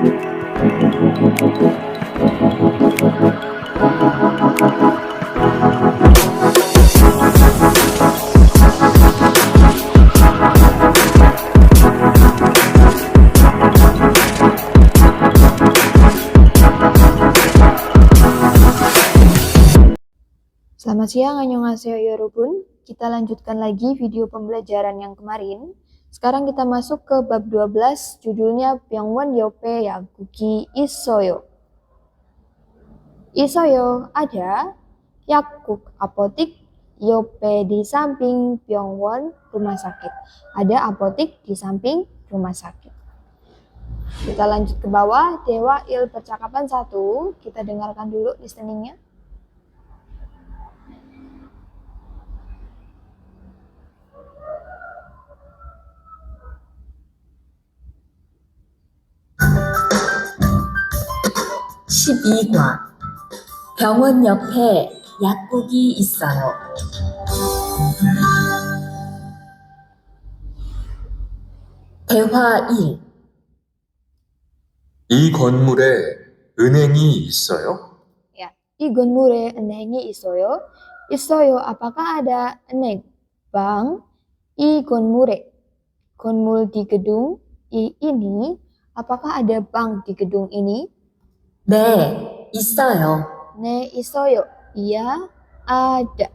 Selamat siang, annyeonghaseyo yorobun. Kita lanjutkan lagi video pembelajaran yang kemarin. Sekarang kita masuk ke bab 12, judulnya Byungwon Yope Yakgugi Isoyo. Isoyo ada, Yakguk apotik, Yope di samping Byungwon rumah sakit. Ada apotik di samping rumah sakit. Kita lanjut ke bawah, Dewa Il percakapan 1. Kita dengarkan dulu listeningnya. 병원 옆에 약국이 있어요. 대화 1. 이 건물에 은행이 있어요? Ya, 이 건물에 은행이 있어요. 있어요, apakah ada 은행? Bank. 이 건물에, konmul di gedung. I ini, apakah ada bank di gedung ini? 네, 있어요. 네, 있어요. Iya, ada.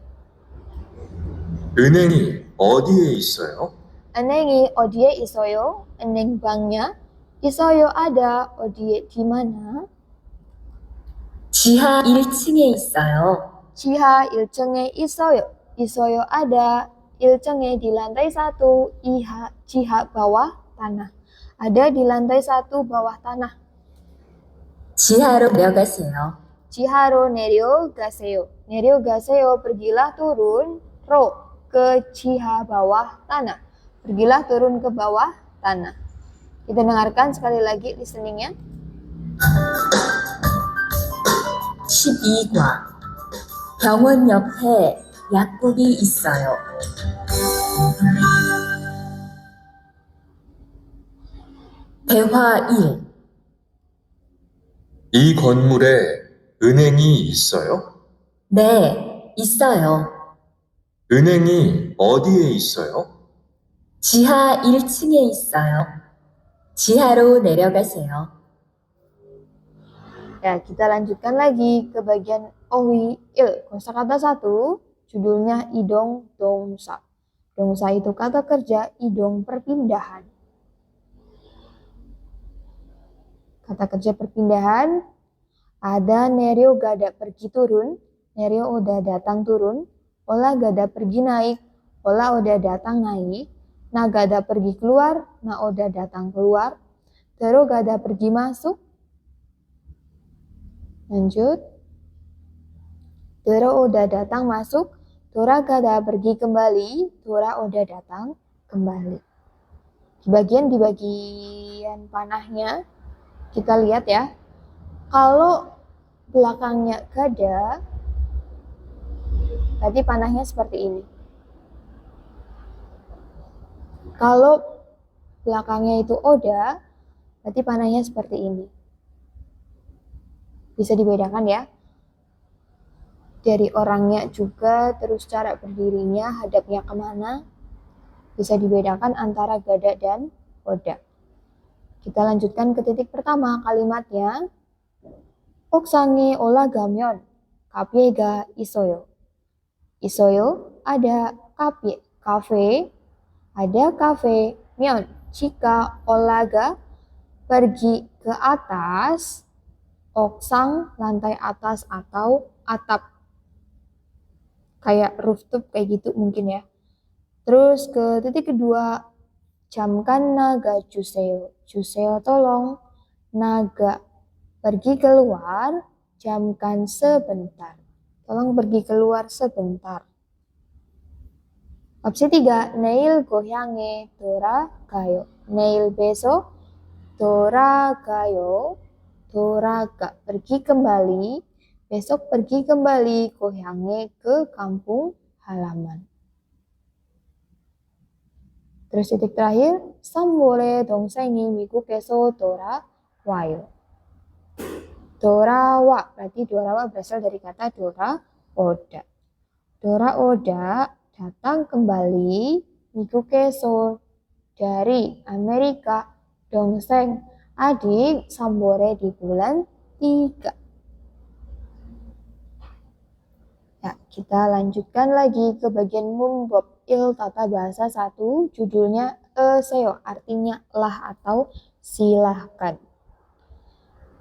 은행이 어디에 있어요? 은행이 어디에 있어요? 은행 banknya. 있어요, ada. 어디에, di mana? 지하 1층에 있어요. 지하 1층에 있어요. 있어요, ada. 1층에 di lantai 1. Jiha bawah tanah. Ada di lantai 1 bawah tanah. 지하로 내려가세요. Chiharo neryogasheo. Neryogasheo, pergilah turun. Ro, ke Chiha bawah tanah. Pergilah turun ke bawah tanah. Kita dengarkan sekali lagi listeningnya. 12과 병원 옆에 약국이 있어요. 대화 1. 이 건물에 은행이 있어요? 네, 있어요. 은행이 어디에 있어요? 지하 1층에 있어요. 지하로 내려가세요. Ya, kita lanjutkan lagi ke bagian Owi Il. Kosakata 1, judulnya idong dongsa. Dongsa itu kata kerja, idong perpindahan. Kata kerja perpindahan, ada Neryo gada pergi turun, Neryo udah datang turun, Ola gada pergi naik, Ola udah datang naik, Na gada pergi keluar, Na udah datang keluar, Tero gada pergi masuk. Lanjut. Tero udah datang masuk, Tora gada pergi kembali, Tora udah datang kembali. Di bagian panahnya, kita lihat ya. Kalau belakangnya gada, berarti panahnya seperti ini. Kalau belakangnya itu oda, berarti panahnya seperti ini. Bisa dibedakan ya. Dari orangnya juga, terus cara berdirinya, hadapnya kemana. Bisa dibedakan antara gada dan oda. Kita lanjutkan ke titik pertama kalimatnya. 옥상에 올라가면 카페가 있어요. 있어요, ada kafe, ada kafe. 면, jika 올라가, pergi ke atas. 옥상, lantai atas atau atap. Kayak rooftop kayak gitu mungkin ya. Terus ke titik kedua, jamkan naga juseyo. Juseyo tolong, naga pergi keluar, jamkan sebentar. Tolong pergi keluar sebentar. Opsi 3, neil goyange 돌아가요. Neil besok, 돌아가요. 돌아가, pergi kembali. Besok pergi kembali, goyange, ke kampung halaman. Terus titik terakhir, 3월에 동생이 미국에서 while. Dorawa, berarti dorawa berasal dari kata Dora Oda. Dora Oda datang kembali 미국에서 dari Amerika. 동생, adik, sambore di bulan 3. Ya, kita lanjutkan lagi ke bagian munbob il tata bahasa 1, judulnya seo, artinya lah atau silahkan.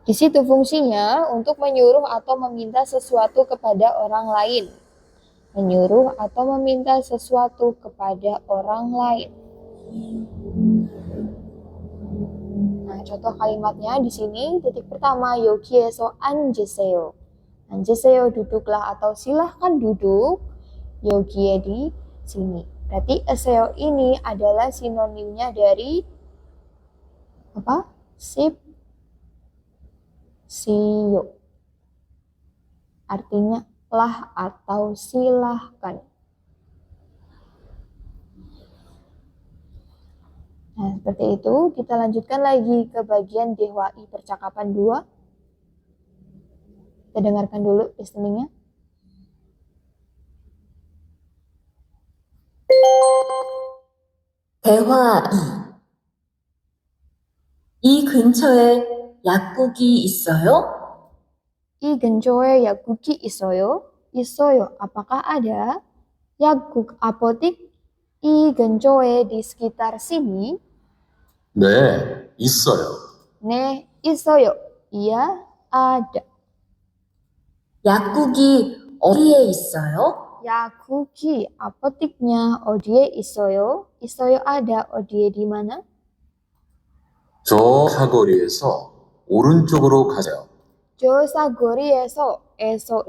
Di situ fungsinya untuk menyuruh atau meminta sesuatu kepada orang lain. Menyuruh atau meminta sesuatu kepada orang lain. Nah, contoh kalimatnya di sini, titik pertama, 여기에서 앉으세요. 앉으세요, duduklah atau silahkan duduk. 여기에 di sini. Berarti aseo ini adalah sinonimnya dari apa? Siyo. Artinya lah atau silahkan. Nah, seperti itu. Kita lanjutkan lagi ke bagian DHWI percakapan 2. Kita dengarkan dulu listeningnya. 대화 2. 이 근처에 약국이 있어요? 이 근처에 약국이 있어요? 있어요. Apakah ada? 약국, apotik. 이 근처에 di sekitar sini. 네, 있어요. 네, 있어요. Iya, ada. 약국이 어디에 있어요? 약국이 apotiknya 어디에 있어요? 있어요 ada. 어디에 di mana? 저 사거리에서 오른쪽으로 가세요. 저 사거리에서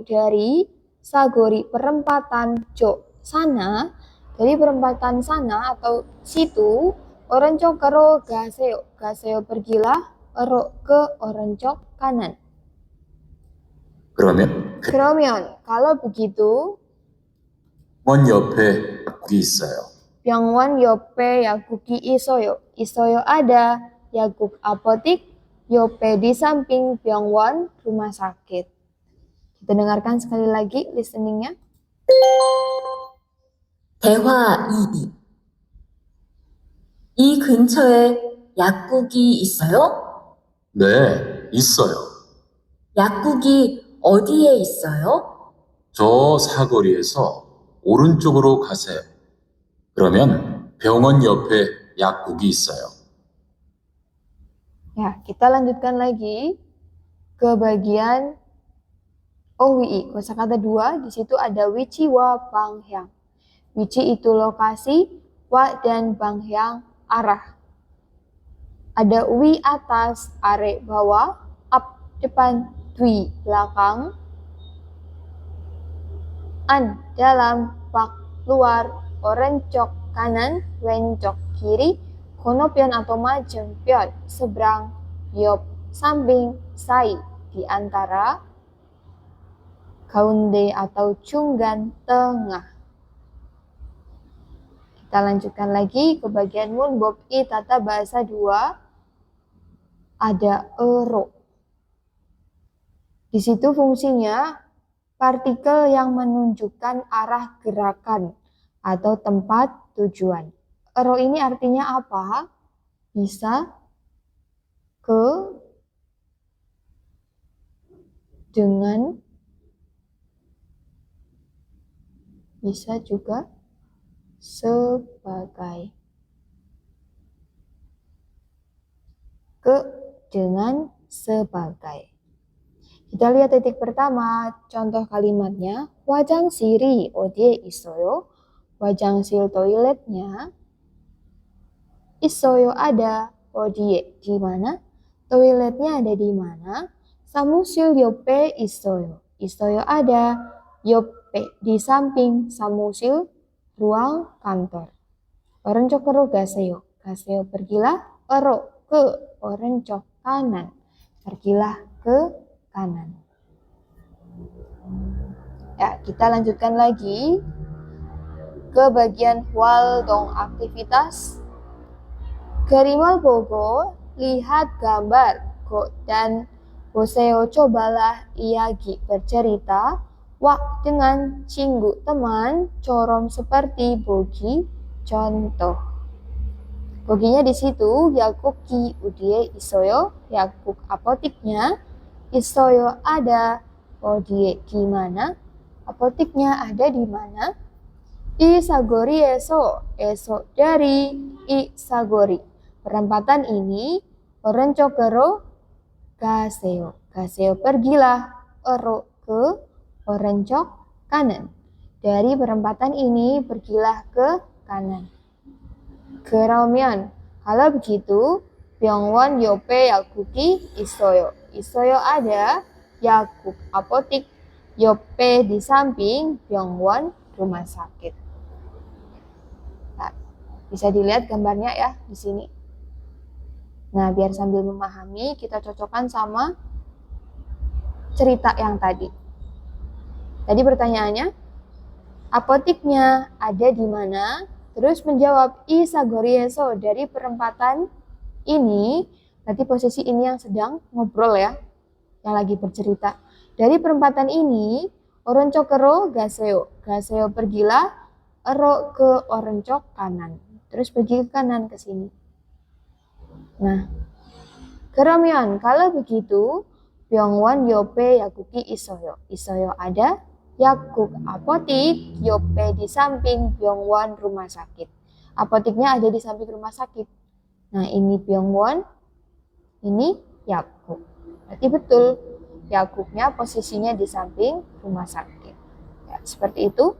dari 사거리 perempatan 저 sana, dari perempatan sana atau situ 오른쪽으로 가세요. 가세요 pergilah, ke orenjok kanan. 그러면 kalau begitu 병원 옆에 약국이 있어요. 병원 옆에 약국이 있어요. 있어요 ada. 약국 apotik. 옆에 di samping 병원 rumah sakit. Kita dengarkan sekali lagi listeningnya. 대화 2. 이 근처에 약국이 있어요? 네, 있어요. 약국이 어디에 있어요? 저 사거리에서 오른쪽으로 가세요. 그러면 병원 옆에 약국이 있어요. Ya, kita lanjutkan lagi ke bagian OWI, kosakata 2. Di situ ada wichi wa banghyang. Wichi itu lokasi, wa dan banghyang arah. Ada wi atas, are bawah, up depan, dwi belakang, an dalam, bak luar, orencok kanan, wencok kiri, konopion atau majempion seberang, yop samping, sai di antara, gaunde atau cunggan tengah. Kita lanjutkan lagi ke bagian munbob i tata bahasa 2. Ada ero. Di situ fungsinya partikel yang menunjukkan arah gerakan atau tempat tujuan. Ero ini artinya apa? Bisa ke, dengan, bisa juga sebagai. Ke, dengan, sebagai. Kita lihat titik pertama, contoh kalimatnya. 화장실이 어디에 있어요? 화장실 toiletnya 있어요 ada. 어디에 di mana? Toiletnya ada di mana? 사무실 옆에 있어요. 있어요 ada. 옆에 di samping. 사무실 ruang kantor. 오른쪽으로 가세요. 가세요 pergilah. 어로 ke orenjok kanan. Pergilah ke kanan. Ya, kita lanjutkan lagi ke bagian 활동 aktivitas. 그림을 보고 lihat gambar. go dan Boseo cobalah iagi bercerita wak dengan cinggu teman corom seperti bogi contoh. Boginya di situ Yakuk ki udie isoyo, Yakuk apotiknya, isoyo ada, odie gimana, apotiknya ada di mana? I sagori esok dari I sagori. Perempatan ini orenco kero gaseo. Gaseo pergilah ero ke orenco kanan. Dari perempatan ini pergilah ke kanan. Keramian. Kalau begitu, Byungwon yope Yakuki isoyo. Isoyo ada, Yakuk apotik, yope di samping, Byungwon rumah sakit. Nah, bisa dilihat gambarnya ya di sini. Nah, biar sambil memahami, kita cocokkan sama cerita yang tadi. Tadi pertanyaannya, apotiknya ada di mana? Terus menjawab I sagorieso dari perempatan ini, berarti posisi ini yang sedang ngobrol ya, yang lagi bercerita. Dari perempatan ini, oronco kero gaseo. Gaseo pergilah, ero ke oronco kanan. Terus pergi ke kanan ke sini. Nah, keramian, kalau begitu, Byungwon yope Yakuki isoyo. Isoyo ada, Yakuk apotik, yope di samping, Byungwon rumah sakit. Apotiknya ada di samping rumah sakit. Nah, ini Byungwon, ini Yakuk. Berarti betul, Yakuknya posisinya di samping rumah sakit. Ya, seperti itu.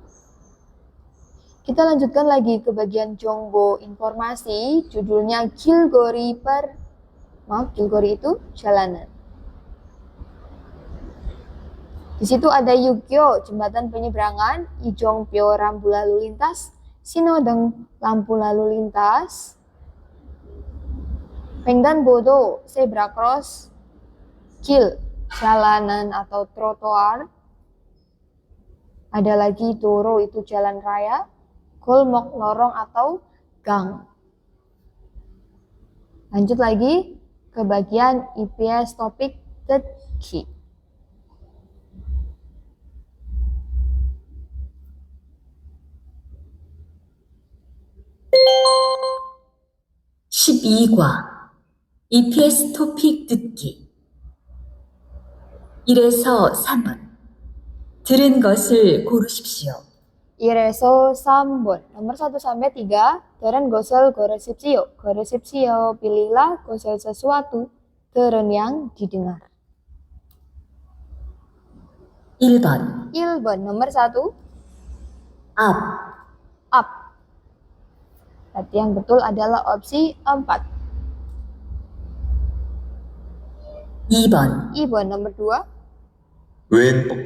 Kita lanjutkan lagi ke bagian Jonggo informasi, judulnya Gilgori itu jalanan. Di situ ada Yugyo, jembatan penyeberangan, Ijongpyo, rambu lalu lintas, Sinodeng, lampu lalu lintas, Pengdanbodo, zebra cross, Gil, jalanan atau trotoar, ada lagi Doro, itu jalan raya, Golmok, lorong atau gang. Lanjut lagi ke bagian IPS topik Tetki. 12과 EPS 토픽 듣기 1에서 3번 들은 것을 고르십시오. 1에서 3번. Nomor 1 sampai 3. Terun gosel goresipsio. Goresipsio, pilihlah gosel sesuatu. Terun yang didengar. 1번 1번. Nomor 1. 앞 Up. Berarti yang betul adalah opsi 4. 2번 2번. Nomor 2. 왼쪽,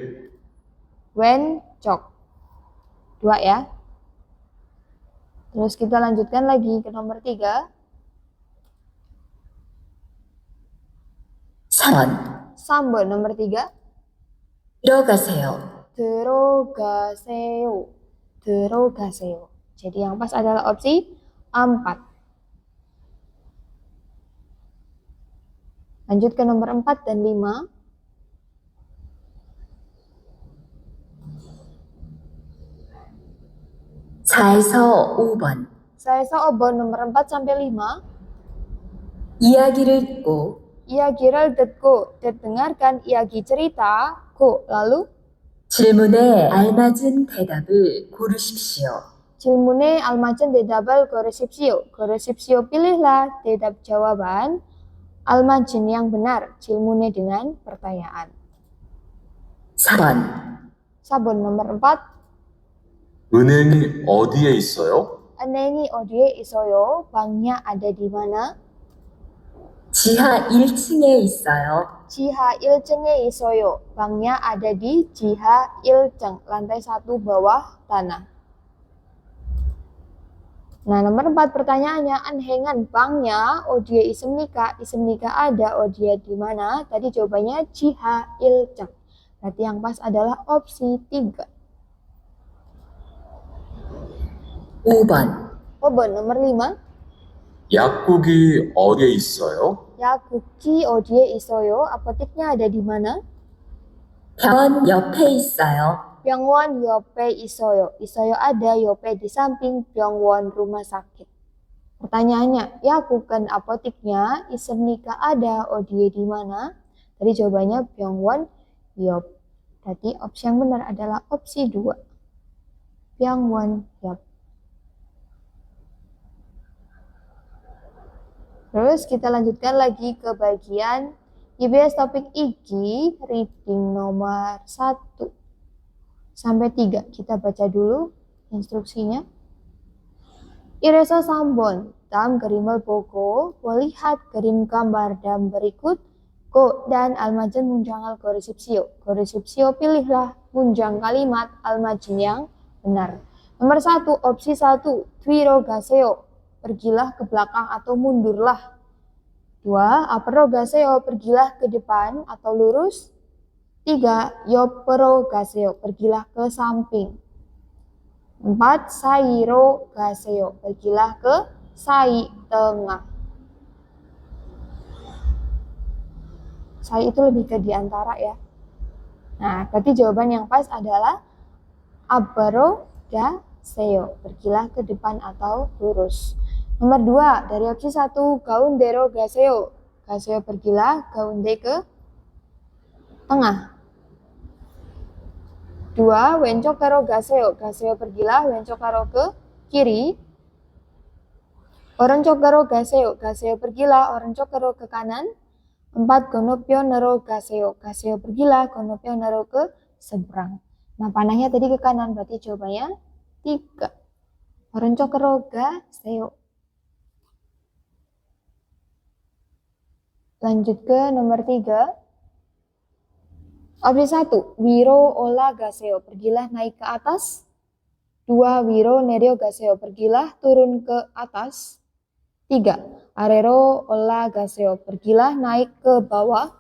Wencok. 2 ya. Terus kita lanjutkan lagi ke nomor 3. 3번 3번. Nomor 3. 들어가세요. Terogaseo. Terogaseo. Jadi yang pas adalah opsi 4. Lanjut ke nomor 4 dan 5. 4에서 5번 Saya obon nomor 4 sampai 5. 이야기를 듣고 Iagi를 듣고, dengarkan iagi cerita, go, lalu 질문에 알맞은 대답을 고르십시오. 질문에 almacen 대답을 goresipsio. Goresipsio, pilihlah 대답 jawaban almacen yang benar. 질문에 dengan pertanyaan. 4번 4번 nomor 4. 은행이 어디에 있어요? 은행이 어디에 있어요? banknya ada di mana? 지하 1층에 있어요. 지하 1층에 있어요. banknya ada di 지하 1층, lantai 1 bawah tanah. Nah, nomor 4 pertanyaannya, anhengan banknya 어디에 있습니까? 있습니까 ada, 어디에 di mana? Tadi jawabannya 지하 1층. Berarti yang pas adalah opsi 3. 5번 5번 nomor 5. 약국이 어디에 있어요? 약국이 어디에 있어요? apoteknya ada di mana? 병원 옆에 있어요. 병원 옆에 있어요. 있어요 ada, 옆에 di samping, 병원 rumah sakit. Pertanyaannya, 약국은 apoteknya, 있습니까 ada, 어디에 di mana? Tadi jawabannya 병원 옆. Berarti opsi yang benar adalah opsi 2. 병원 옆. Terus kita lanjutkan lagi ke bagian IBS topik IGI, reading nomor 1 sampai 3. Kita baca dulu instruksinya. Ireso Sambon, dalam krimel bogo, melihat krim gambar dan berikut, go dan almajen munjangal goresipsio. Goresipsio pilihlah munjang kalimat almajen yang benar. Nomor 1, opsi 1, twiro gaseo, pergilah ke belakang atau mundurlah. 2, apero gaseo, pergilah ke depan atau lurus. 3, yopero gaseo, pergilah ke samping. 4, sairo gaseo, pergilah ke sai tengah. Sai itu lebih ke diantara ya. Nah, berarti jawaban yang pas adalah apero gaseo, pergilah ke depan atau lurus. Nomor 2, dari opsi 1, gaundero gaseo. Gaseo pergilah, gaunde ke tengah. 2, wencokaro gaseo. Gaseo pergilah, wencokaro ke kiri. Orencokaro gaseo. Gaseo pergilah, orencokaro ke kanan. 4, gonopionero gaseo. Gaseo pergilah, gonopionero ke seberang. Nah, panahnya tadi ke kanan, berarti jawabannya 3. Orencokaro gaseo. Lanjut ke nomor 3. Opsi 1, wiro ola gaseo, pergilah naik ke atas. 2, wiro nerio gaseo, pergilah turun ke atas. 3, arero ola gaseo, pergilah naik ke bawah.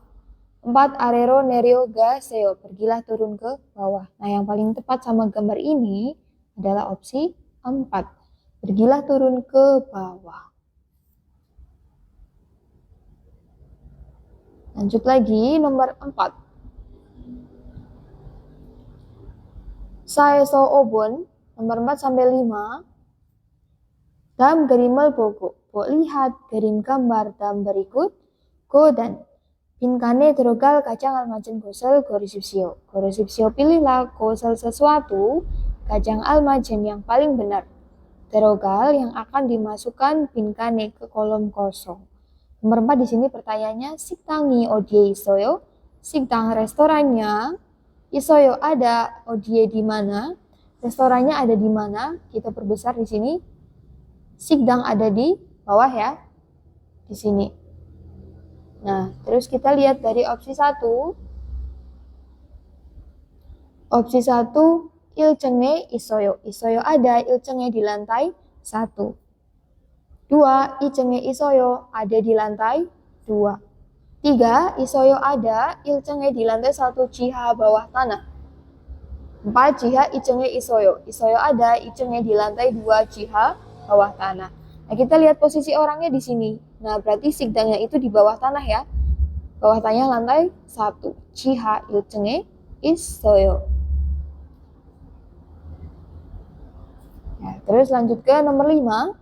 4, arero nerio gaseo, pergilah turun ke bawah. Nah, yang paling tepat sama gambar ini adalah opsi 4, pergilah turun ke bawah. Lanjut lagi, nomor 4. Saeso obon, nomor 4 sampai 5. Dalam gerimel bogo, lihat gerim gambar dan berikut. Go dan pinkane drogal kacang almajen gosel goresipsio. Goresipsio pilihlah gosel sesuatu, kacang almajen yang paling benar. Drogal yang akan dimasukkan pinkane ke kolom kosong. Nomor 4 di sini pertanyaannya, 식당이 어디에 있어요? 식당 restorannya, isoyo ada, odie di mana? Restorannya ada di mana? Kita perbesar di sini. Sikdang ada di bawah ya. Di sini. Nah, terus kita lihat dari opsi 1. Opsi 1, ilcenge isoyo. Isoyo ada, ilcenge di lantai 1. 2, ilcenge isoyo ada di lantai 2. 3, isoyo ada, ilcenge di lantai 1 jiha bawah tanah. 4, jiha ilcenge isoyo. Isoyo ada, ilcenge di lantai 2 jiha bawah tanah. Nah, kita lihat posisi orangnya di sini. Nah, berarti sikdangnya itu di bawah tanah ya. Bawah tanah lantai 1. Jiha ilcenge isoyo. Ya, terus lanjut ke nomor 5.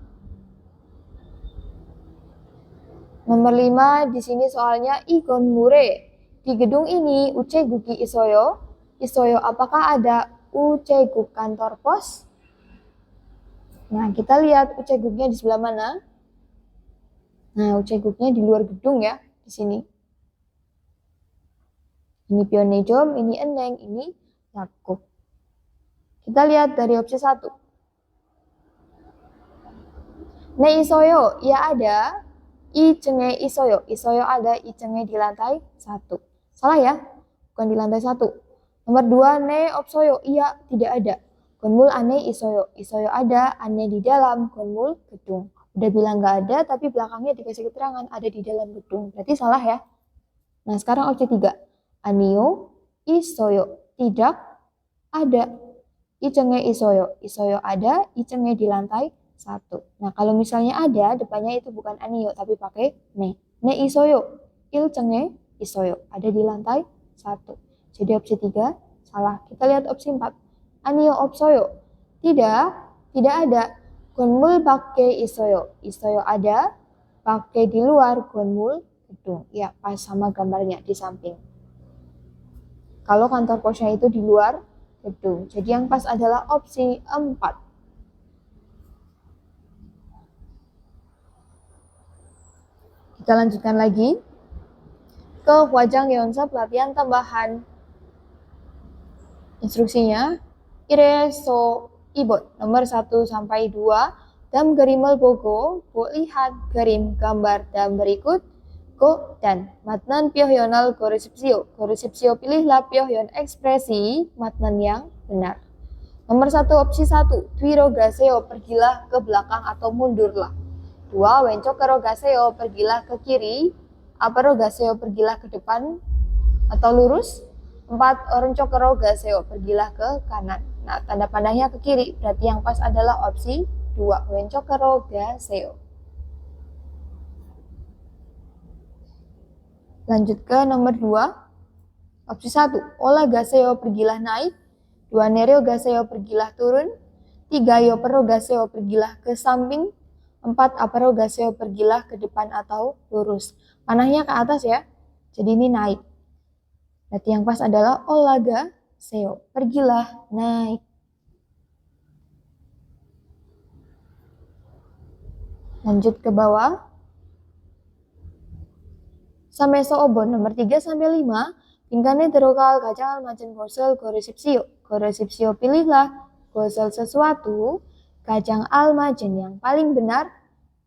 Nomor 5 di sini soalnya ikon mure. Di gedung ini uceguki isoyo. Isoyo apakah ada uceguk kantor pos? Nah, kita lihat uceguknya di sebelah mana? Nah, uceguknya di luar gedung ya, di sini. Ini pionejom, ini eneng, ini yakub. Kita lihat dari opsi 1. Ne isoyo, ia ada. Icenge isoyo. Isoyo ada, icenge di lantai 1. Salah ya? Bukan di lantai 1. Nomor 2, ne opsoyo. Ia tidak ada. Gonmul ane isoyo. Isoyo ada, ane di dalam. Gonmul gedung. Udah bilang nggak ada, tapi belakangnya dikasih keterangan ada di dalam gedung. Berarti salah ya? Nah, sekarang opsi 3. Anio isoyo. Tidak ada. Icenge isoyo. Isoyo ada, icenge di lantai 1. Nah, kalau misalnya ada, depannya itu bukan anio, tapi pakai ne. Ne isoyo. Ilcenge isoyo. Ada di lantai 1. Jadi opsi 3 salah. Kita lihat opsi 4. Anio opsoyo. Tidak ada. Gonmul pakai isoyo. Isoyo ada. Pakai di luar gonmul gedung. Ya, pas sama gambarnya di samping. Kalau kantor posnya itu di luar gedung. Jadi yang pas adalah opsi 4. Kita lanjutkan lagi ke Hwajang Yeonsa pelatihan tambahan. Instruksinya, Ireso Ibot nomor 1 sampai 2 dan Gerimel Bogo, lihat gerim gambar dan berikut Go dan matnan pyohyonal goresipsio. Goresipsio pilihlah pyohyon ekspresi matnan yang benar. Nomor 1 opsi 1, Dwiro gaseo pergilah ke belakang atau mundurlah. 2. Wencok karo gaseo pergilah ke kiri. Aparo gaseo pergilah ke depan atau lurus. 4. Orencok karo gaseo pergilah ke kanan. Nah, tanda pandangnya ke kiri, berarti yang pas adalah opsi 2. Wencok karo gaseo. Lanjut ke nomor 2. Opsi 1. Ola gaseo pergilah naik. 2. Nereo gaseo pergilah turun. 3. Yopero gaseo pergilah ke samping. 4. Apero gaseo pergilah ke depan atau lurus. Panahnya ke atas ya. Jadi ini naik. Berarti yang pas adalah ola gaseo. Pergilah naik. Lanjut ke bawah. Sameso obon nomor 3 sampai 5. Tingkatnya terokal kacang macam gosel goresipsio. Goresipsio pilihlah gosel sesuatu. Kacang almajen yang paling benar,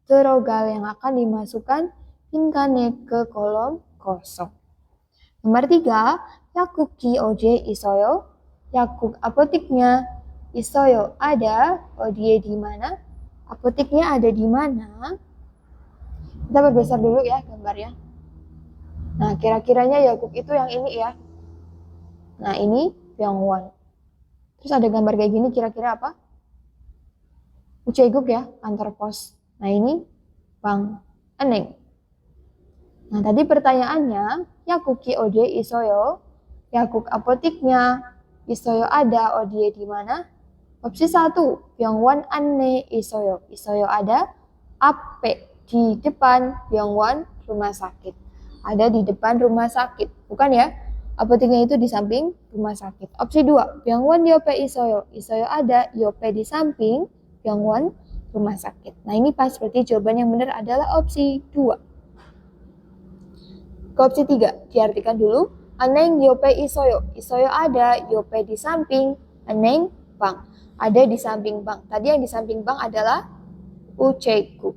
terogal yang akan dimasukkan tingkatnya ke kolom kosong. Nomor 3, Yakuk ki oje isoyo. Yakuk apotiknya isoyo ada, odie di mana? Apotiknya ada di mana? Kita berbesar dulu ya gambarnya. Nah, kira-kiranya Yakuk itu yang ini ya. Nah, ini Pyongwon. Terus ada gambar kayak gini, kira-kira apa? Uceguk ya, kantor pos. Nah, ini Bang Eneng. Nah, tadi pertanyaannya, Yakuk ki ode isoyo. Yakuk apotiknya isoyo ada, odie di mana? Opsi 1, Pyongwon anne isoyo. Isoyo ada, ape di depan Pyongwon rumah sakit. Ada di depan rumah sakit, bukan ya? Apoteknya itu di samping rumah sakit. Opsi 2, Pyongwon yope isoyo. Isoyo ada, yope di samping Pyongwon rumah sakit. Nah, ini pas, berarti jawaban yang benar adalah opsi 2. Ke opsi 3, diartikan dulu. Aneng yope isoyo. Isoyo ada, yope di samping, aneng bang. Ada di samping bang. Tadi yang di samping bang adalah uceguk.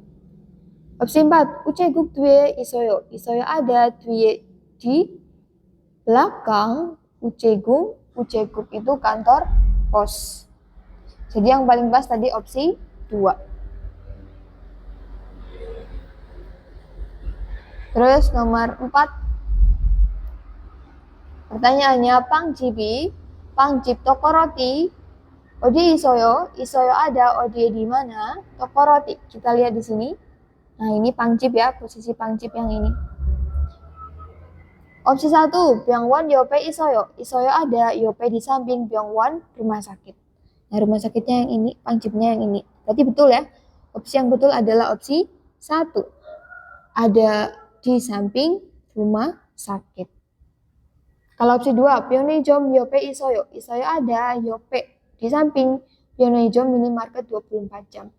Opsi 4, uceguk due isoyo. Isoyo ada, due di belakang uceguk. Uceguk itu kantor pos. Jadi yang paling pas tadi opsi 2. Terus nomor 4. Pertanyaannya, Pangjip toko roti. Odie isoyo. Isoyo ada, odie di mana? Toko roti. Kita lihat di sini. Nah, ini Pangjip ya, posisi Pangjip yang ini. Opsi 1, Pyongwon yope isoyo. Isoyo ada, yope di samping Pyongwon rumah sakit. Nah, rumah sakitnya yang ini, Pangjipnya yang ini. Berarti betul ya. Opsi yang betul adalah opsi 1. Ada di samping rumah sakit. Kalau opsi 2, Pyeongjom yope isoyo. Isoyo ada, yope di samping Pyeongjom minimarket 24 jam.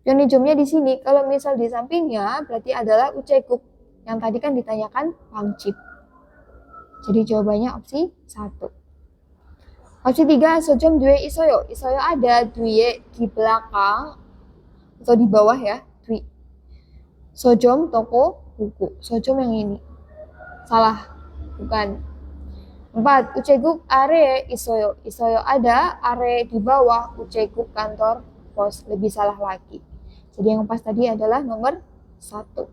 Pyeongjomnya di sini, kalau misal di sampingnya berarti adalah uceguk. Yang tadi kan ditanyakan Pangjip. Jadi jawabannya opsi 1. Opsi 3, Sojom due isoyo. Isoyo ada, due di belakang atau di bawah ya, dui. Sojom toko buku. Sojom yang ini. Salah, bukan. 4, uceguk are isoyo. Isoyo ada, are di bawah, uceguk kantor pos. Lebih salah lagi. Jadi yang pas tadi adalah nomor 1.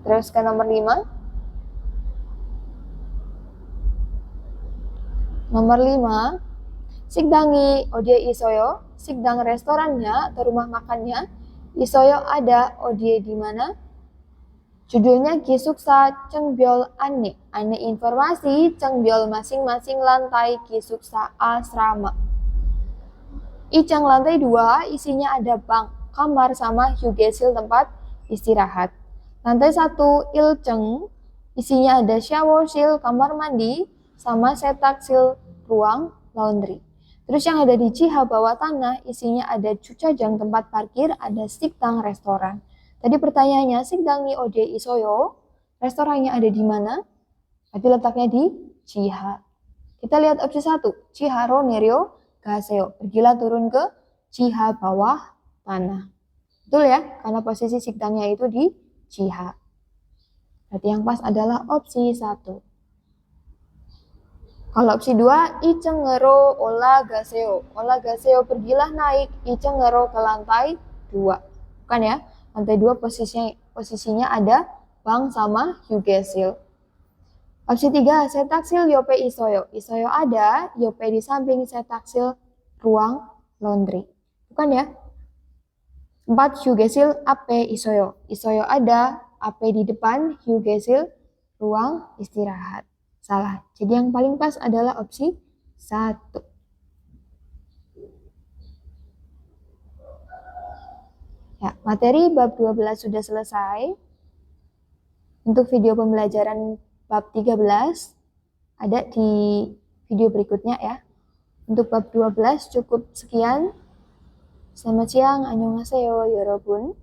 Terus ke nomor 5. Nomor 5, Sikdangi ode isoyo. Sikdang restorannya atau rumah makannya Isoyo ada, odie di mana? Judulnya Gisuksa Cengbyol Ane. Ane informasi Cengbyol masing-masing lantai Gisuksa asrama. Icang lantai 2 isinya ada bang, kamar sama hyugesil tempat istirahat. Lantai 1 Ilceng isinya ada showersil kamar mandi sama setaksil ruang laundry. Terus yang ada di Ciha bawah tanah isinya ada cucajang tempat parkir, ada siktang restoran. Tadi pertanyaannya sikdangi ode isoyo, restorannya ada di mana? Berarti letaknya di Ciha. Kita lihat opsi 1, Chiharo Neryo Gaseo. Pergilah turun ke Ciha bawah tanah. Betul ya, karena posisi sikdangnya itu di Ciha. Berarti yang pas adalah opsi 1. Kalau opsi 2, Icengero Ola Gaseo. Ola Gaseo pergilah naik Icengero ke lantai 2. Bukan ya? Lantai 2 posisinya ada bang sama hyugesil. Opsi 3, setaksil yope isoyo. Isoyo ada, yope di samping setaksil ruang laundry. Bukan ya? 4, hyugesil ape isoyo. Isoyo ada, ape di depan, hyugesil ruang istirahat. Salah. Jadi yang paling pas adalah opsi 1. Ya, materi bab 12 sudah selesai. Untuk video pembelajaran bab 13 ada di video berikutnya ya. Untuk bab 12 cukup sekian. Selamat siang, annyeonghaseyo, yorobun.